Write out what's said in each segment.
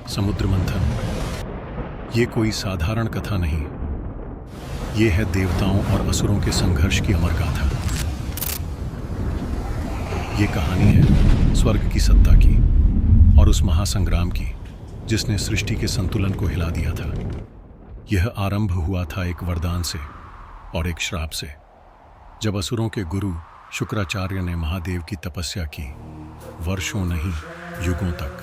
समुद्र मंथन ये कोई साधारण कथा नहीं, ये है देवताओं और असुरों के संघर्ष की अमर गाथा। ये कहानी है स्वर्ग की सत्ता की और उस महासंग्राम की जिसने सृष्टि के संतुलन को हिला दिया था। यह आरंभ हुआ था एक वरदान से और एक श्राप से, जब असुरों के गुरु शुक्राचार्य ने महादेव की तपस्या की, वर्षों नहीं युगों तक।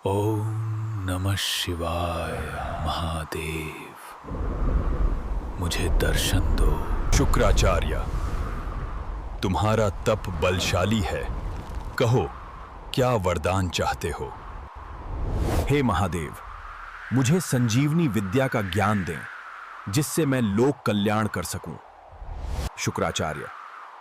ओम नमः शिवाय महादेव, मुझे दर्शन दो। शुक्राचार्य, तुम्हारा तप बलशाली है, कहो क्या वरदान चाहते हो? हे महादेव, मुझे संजीवनी विद्या का ज्ञान दें जिससे मैं लोक कल्याण कर सकूं। शुक्राचार्य,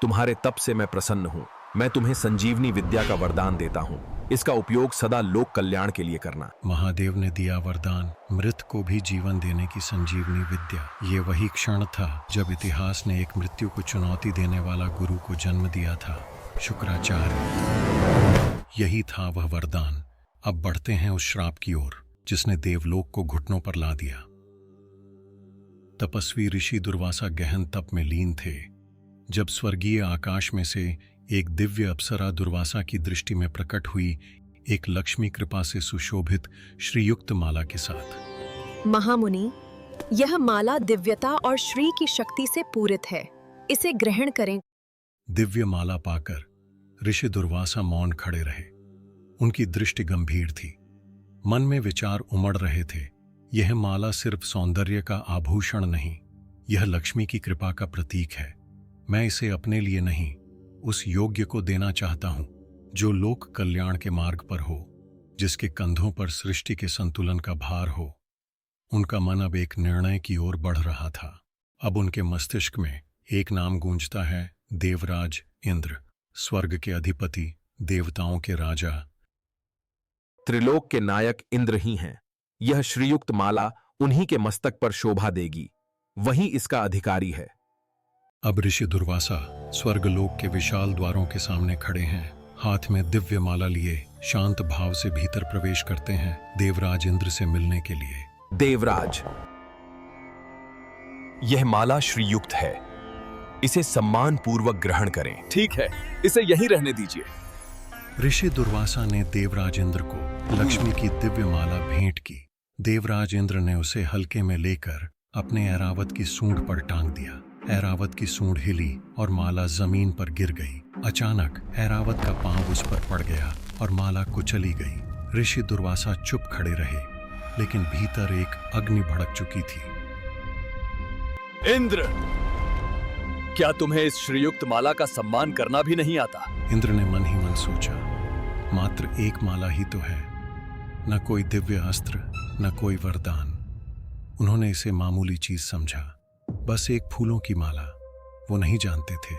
तुम्हारे तप से मैं प्रसन्न हूं। मैं तुम्हें संजीवनी विद्या का वरदान देता हूं। इसका उपयोग सदा लोक कल्याण के लिए करना। महादेव ने दिया वरदान, मृत को भी जीवन देने की संजीवनी विद्या। ये वही क्षण था जब इतिहास ने एक मृत्यु को चुनौती देने वाला गुरु को जन्म दिया था, शुक्राचार्य। यही था वह वरदान। अब बढ़ते हैं उस श्राप की ओर जिसने देवलोक को घुटनों पर ला दिया। तपस्वी ऋषि दुर्वासा गहन तप में लीन थे जब स्वर्गीय आकाश में से एक दिव्य अप्सरा दुर्वासा की दृष्टि में प्रकट हुई, एक लक्ष्मी कृपा से सुशोभित श्रीयुक्त माला के साथ। महामुनि, यह माला दिव्यता और श्री की शक्ति से पूरित है, इसे ग्रहण करें। दिव्य माला पाकर ऋषि दुर्वासा मौन खड़े रहे। उनकी दृष्टि गंभीर थी, मन में विचार उमड़ रहे थे। यह माला सिर्फ सौंदर्य का आभूषण नहीं, यह लक्ष्मी की कृपा का प्रतीक है। मैं इसे अपने लिए नहीं, उस योग्य को देना चाहता हूं जो लोक कल्याण के मार्ग पर हो, जिसके कंधों पर सृष्टि के संतुलन का भार हो। उनका मन अब एक निर्णय की ओर बढ़ रहा था। अब उनके मस्तिष्क में एक नाम गूंजता है, देवराज इंद्र, स्वर्ग के अधिपति, देवताओं के राजा। त्रिलोक के नायक इंद्र ही हैं। यह श्रीयुक्त माला उन्हीं के मस्तक पर शोभा देगी, वही इसका अधिकारी है। अब ऋषि दुर्वासा स्वर्गलोक के विशाल द्वारों के सामने खड़े हैं, हाथ में दिव्य माला लिए शांत भाव से भीतर प्रवेश करते हैं देवराज इंद्र से मिलने के लिए। देवराज, यह माला श्रीयुक्त है, इसे सम्मान पूर्वक ग्रहण करें। ठीक है, इसे यहीं रहने दीजिए। ऋषि दुर्वासा ने देवराज इंद्र को लक्ष्मी की दिव्य माला भेंट की। देवराज इंद्र ने उसे हल्के में लेकर अपने ऐरावत की सूंड पर टांग दिया। ऐरावत की सूंड हिली और माला जमीन पर गिर गई। अचानक ऐरावत का पांव उस पर पड़ गया और माला कुचली गई। ऋषि दुर्वासा चुप खड़े रहे, लेकिन भीतर एक अग्नि भड़क चुकी थी। इंद्र, क्या तुम्हें इस श्रीयुक्त माला का सम्मान करना भी नहीं आता? इंद्र ने मन ही मन सोचा, मात्र एक माला ही तो है, न कोई दिव्य अस्त्र, न कोई वरदान। उन्होंने इसे मामूली चीज समझा, बस एक फूलों की माला। वो नहीं जानते थे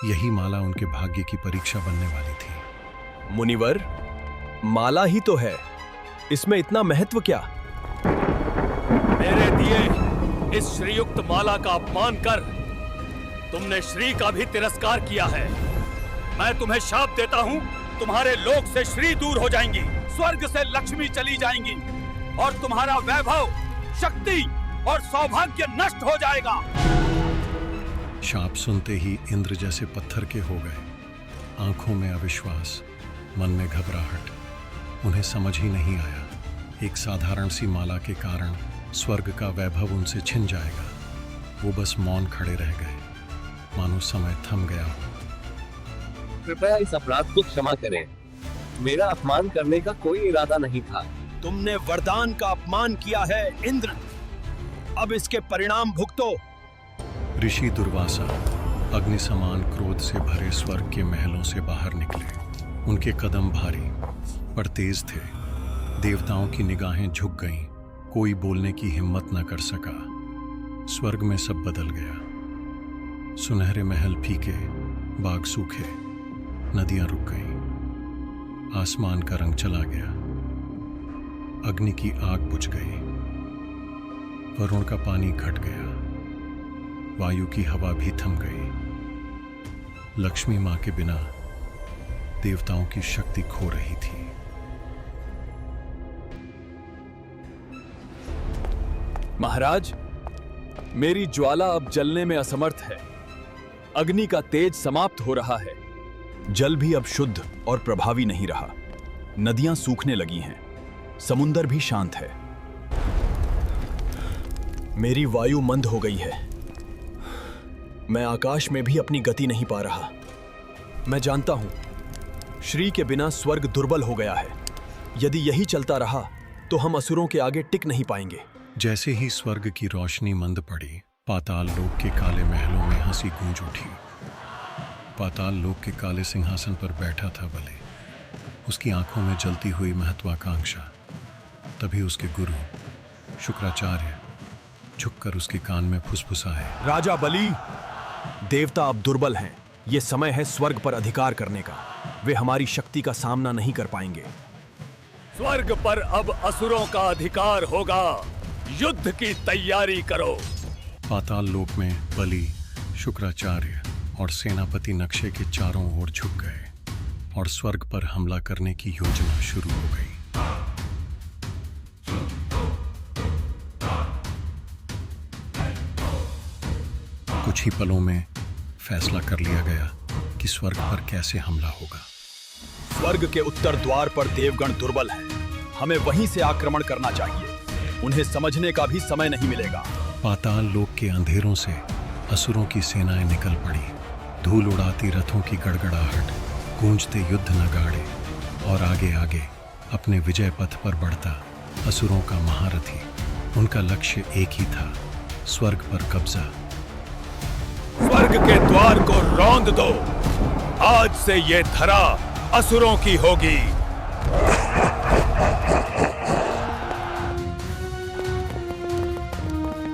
यही माला उनके भाग्य की परीक्षा बनने वाली थी। मुनिवर, माला ही तो है, इसमें इतना महत्व क्या? मेरे दिए इस श्रीयुक्त माला का अपमान कर तुमने श्री का भी तिरस्कार किया है। मैं तुम्हें शाप देता हूं, तुम्हारे लोक से श्री दूर हो जाएंगी, स्वर्ग से लक्ष्मी चली जाएंगी और तुम्हारा वैभव, शक्ति और सौभाग्य नष्ट हो जाएगा। शाप सुनते ही इंद्र जैसे पत्थर के हो गए, आंखों में अविश्वास, मन में घबराहट। उन्हें समझ ही नहीं आया, एक साधारण सी माला के कारण स्वर्ग का वैभव उनसे छिन जाएगा। वो बस मौन खड़े रह गए, मानो समय थम गया हो। कृपया इस अपराध को क्षमा करें, मेरा अपमान करने का कोई इरादा नहीं था। तुमने वरदान का अपमान किया है इंद्र, अब इसके परिणाम भुगतो। ऋषि दुर्वासा अग्नि समान क्रोध से भरे स्वर्ग के महलों से बाहर निकले। उनके कदम भारी पर तेज थे। देवताओं की निगाहें झुक गईं, कोई बोलने की हिम्मत न कर सका। स्वर्ग में सब बदल गया। सुनहरे महल फीके, बाग सूखे, नदियां रुक गईं, आसमान का रंग चला गया, अग्नि की आग बुझ गई, वरुण का पानी घट गया, वायु की हवा भी थम गई। लक्ष्मी मां के बिना देवताओं की शक्ति खो रही थी। महाराज, मेरी ज्वाला अब जलने में असमर्थ है। अग्नि का तेज समाप्त हो रहा है। जल भी अब शुद्ध और प्रभावी नहीं रहा। नदियां सूखने लगी हैं। समुंदर भी शांत है। मेरी वायु मंद हो गई है। मैं आकाश में भी अपनी गति नहीं पा रहा। मैं जानता हूं, श्री के बिना स्वर्ग दुर्बल हो गया है। यदि यही चलता रहा तो हम असुरों के आगे टिक नहीं पाएंगे। जैसे ही स्वर्ग की रोशनी मंद पड़ी, पाताल लोक के काले महलों में हंसी गूंज उठी। पाताल लोक के काले सिंहासन पर बैठा था बलि। उसकी आंखों में जलती हुई महत्वाकांक्षा। तभी उसके गुरु शुक्राचार्य झुककर उसके कान में फुसफुसाए। राजा बलि, देवता अब दुर्बल हैं। यह समय है स्वर्ग पर अधिकार करने का। वे हमारी शक्ति का सामना नहीं कर पाएंगे। स्वर्ग पर अब असुरों का अधिकार होगा। युद्ध की तैयारी करो। पाताल लोक में बलि, शुक्राचार्य और सेनापति नक्शे के चारों ओर झुक गए और स्वर्ग पर हमला करने की योजना शुरू हो गई। कुछ ही पलों में फैसला कर लिया गया कि स्वर्ग पर कैसे हमला होगा। स्वर्ग के उत्तर द्वार पर देवगण दुर्बल हैं। हमें वहीं से आक्रमण करना चाहिए। उन्हें समझने का भी समय नहीं मिलेगा। पाताल लोक के अंधेरों से असुरों की सेनाएं निकल पड़ी। धूल उड़ाती रथों की गड़गड़ाहट, गूंजते युद्ध नगाड़े और आगे आगे अपने विजय पथ पर बढ़ता असुरों का महारथी। उनका लक्ष्य एक ही था, स्वर्ग पर कब्जा। स्वर्ग के द्वार को रौंद दो। आज से ये धरा असुरों की होगी।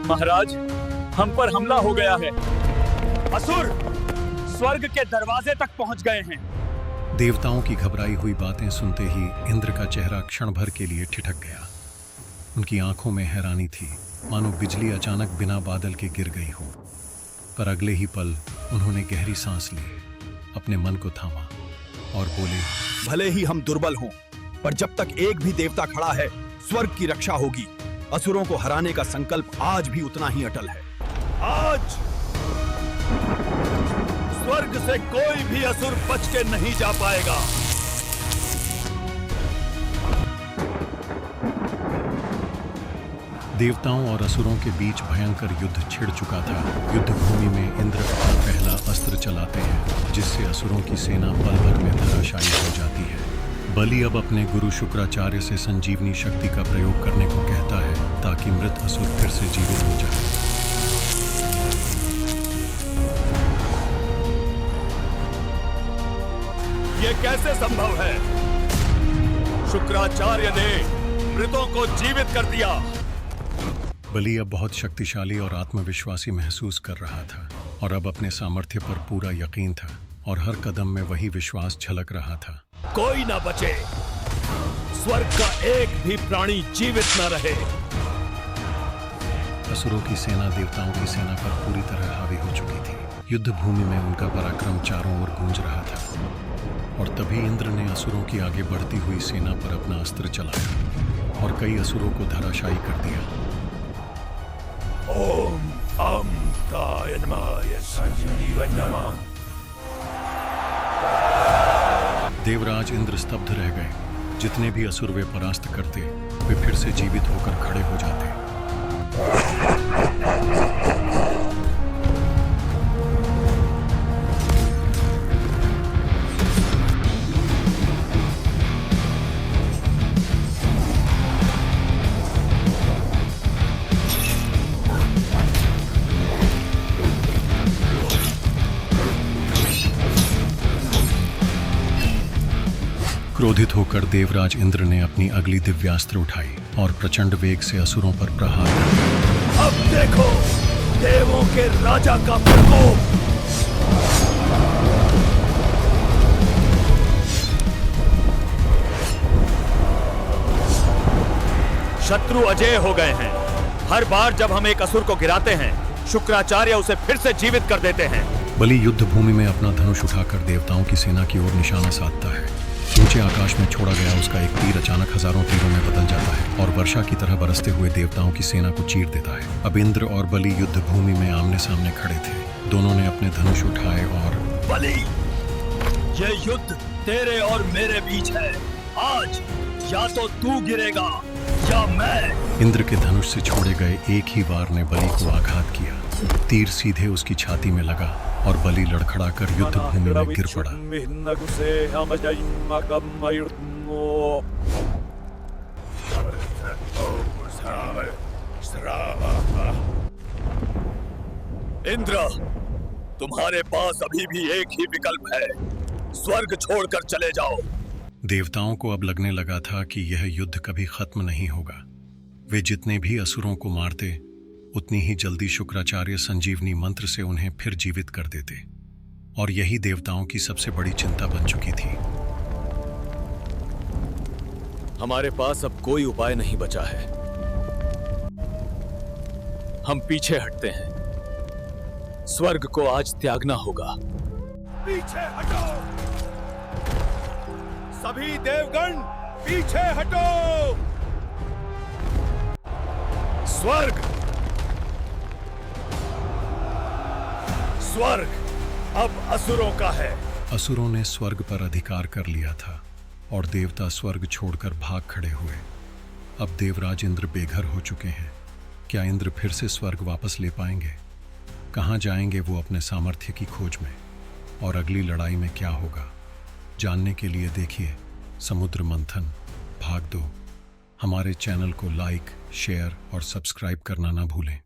महाराज, हम पर हमला हो गया है। असुर स्वर्ग के दरवाजे तक पहुंच गए हैं। देवताओं की घबराई हुई बातें सुनते ही इंद्र का चेहरा क्षण भर के लिए ठिठक गया। उनकी आंखों में हैरानी थी, मानो बिजली अचानक बिना बादल के गिर गई हो। पर अगले ही पल उन्होंने गहरी सांस ली, अपने मन को थामा और बोले, भले ही हम दुर्बल हों, पर जब तक एक भी देवता खड़ा है, स्वर्ग की रक्षा होगी। असुरों को हराने का संकल्प आज भी उतना ही अटल है। आज स्वर्ग से कोई भी असुर बच के नहीं जा पाएगा। देवताओं और असुरों के बीच भयंकर युद्ध छिड़ चुका था। युद्ध भूमि में इंद्र अपना पहला अस्त्र चलाते हैं, जिससे असुरों की सेना पल भर में धराशायी हो जाती है। बलि अब अपने गुरु शुक्राचार्य से संजीवनी शक्ति का प्रयोग करने को कहता है, ताकि मृत असुर फिर से जीवित हो जाए। ये कैसे संभव है? शुक्राचार्य ने मृतों को जीवित कर दिया। बलि अब बहुत शक्तिशाली और आत्मविश्वासी महसूस कर रहा था और अब अपने सामर्थ्य पर पूरा यकीन था और हर कदम में वही विश्वास झलक रहा था। कोई ना बचे, स्वर्ग का एक भी प्राणी जीवित न रहे। असुरों की सेना देवताओं की सेना पर पूरी तरह हावी हो चुकी थी। युद्ध भूमि में उनका पराक्रम चारों ओर गूंज रहा था और तभी इंद्र ने असुरों की आगे बढ़ती हुई सेना पर अपना अस्त्र चलाया और कई असुरों को धराशायी कर दिया। ओम अमृताय नमः संजीवाय नमः। देवराज इंद्र स्तब्ध रह गए। जितने भी असुर वे परास्त करते, वे फिर से जीवित होकर खड़े हो जाते। क्रोधित होकर देवराज इंद्र ने अपनी अगली दिव्यास्त्र उठाई और प्रचंड वेग से असुरों पर प्रहार किया। अब देखो देवों के राजा का प्रकोप। शत्रु अजेय हो गए हैं। हर बार जब हम एक असुर को गिराते हैं, शुक्राचार्य उसे फिर से जीवित कर देते हैं। बलि युद्ध भूमि में अपना धनुष उठाकर देवताओं की सेना की ओर निशाना साधता है। ऊंचे आकाश में छोड़ा गया उसका एक तीर अचानक हजारों तीरों में बदल जाता है और वर्षा की तरह बरसते हुए देवताओं की सेना को चीर देता है। अब इंद्र और बलि युद्ध भूमि में आमने सामने खड़े थे। दोनों ने अपने धनुष उठाए और बलि, ये युद्ध तेरे और मेरे बीच है। आज या तो तू गिरेगा या मैं। इंद्र के धनुष से छोड़े गए एक ही वार ने बलि को आघात किया। तीर सीधे उसकी छाती में लगा और बलि लड़खड़ाकर युद्ध भूमि में गिर पड़ा। इंद्र, तुम्हारे पास अभी भी एक ही विकल्प है, स्वर्ग छोड़कर चले जाओ। देवताओं को अब लगने लगा था कि यह युद्ध कभी खत्म नहीं होगा। वे जितने भी असुरों को मारते, उतनी ही जल्दी शुक्राचार्य संजीवनी मंत्र से उन्हें फिर जीवित कर देते, और यही देवताओं की सबसे बड़ी चिंता बन चुकी थी। हमारे पास अब कोई उपाय नहीं बचा है। हम पीछे हटते हैं। स्वर्ग को आज त्यागना होगा। पीछे हटो, सभी देवगण पीछे हटो। स्वर्ग, स्वर्ग अब असुरों का है। असुरों ने स्वर्ग पर अधिकार कर लिया था और देवता स्वर्ग छोड़कर भाग खड़े हुए। अब देवराज इंद्र बेघर हो चुके हैं। क्या इंद्र फिर से स्वर्ग वापस ले पाएंगे? कहाँ जाएंगे वो अपने सामर्थ्य की खोज में? और अगली लड़ाई में क्या होगा, जानने के लिए देखिए समुद्र मंथन भाग 2। हमारे चैनल को लाइक, शेयर और सब्सक्राइब करना ना भूलें।